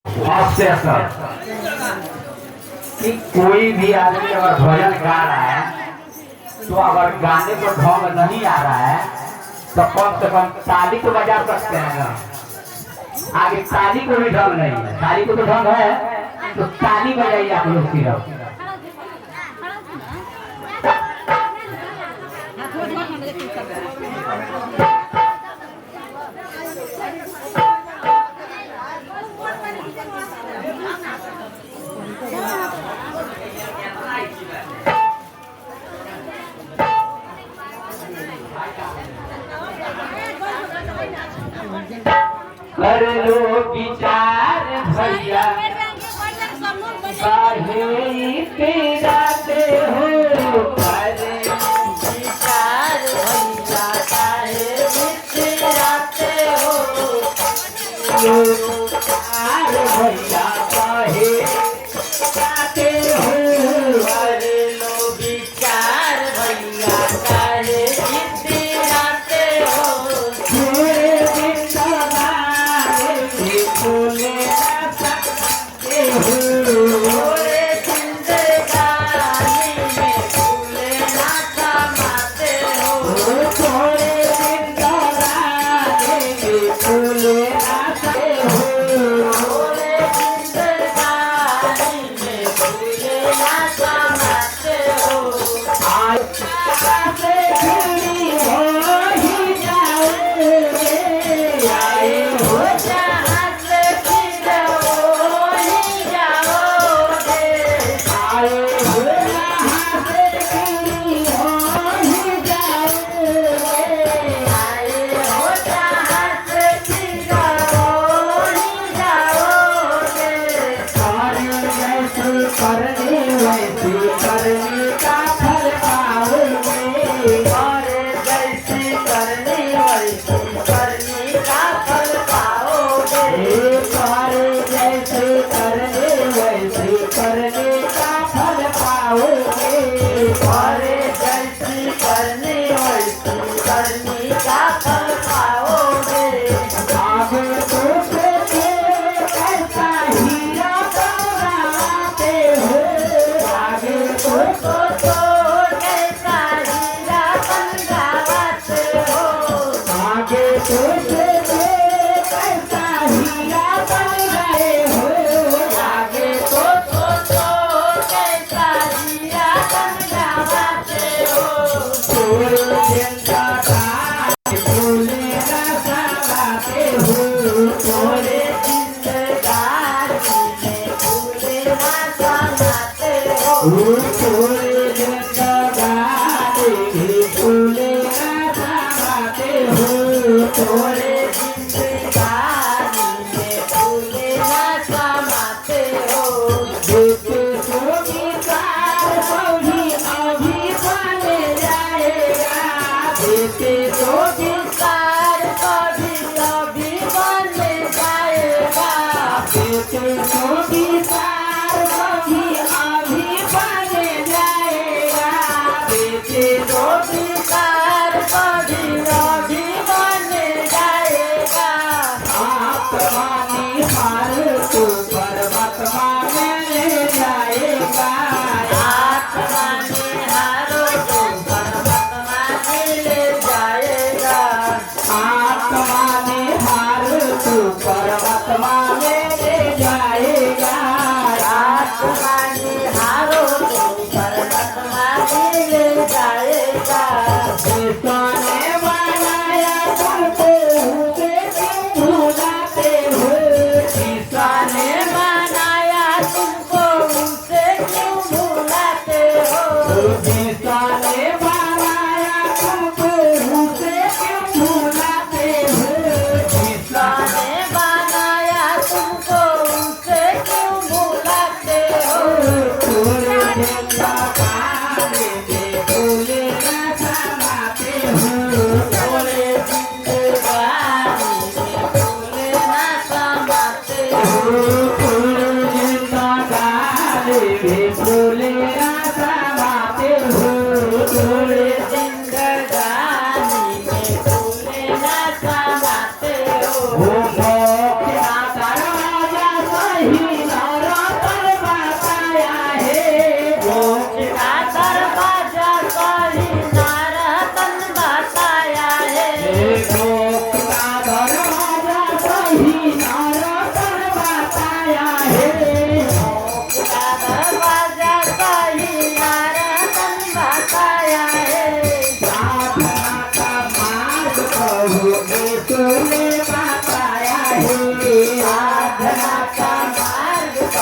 सबसे असर कि कोई भी आदमी अगर भजन गा रहा है तो अगर गाने को ढंग नहीं आ रहा है तो कम से कम ताली तो बजा सकते हैं ना। आगे ताली को भी ढंग नहीं है, ताली को तो ढंग है तो ताली बजाइए आप लोग सिर्फ। कर लो विचार भैया काहे पिराते हो, कर विचार भैया काहे पिराते हो, विचार भैया काहे पिराते हो, कर लो विचार भैया काहे पिराते हो,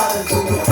बार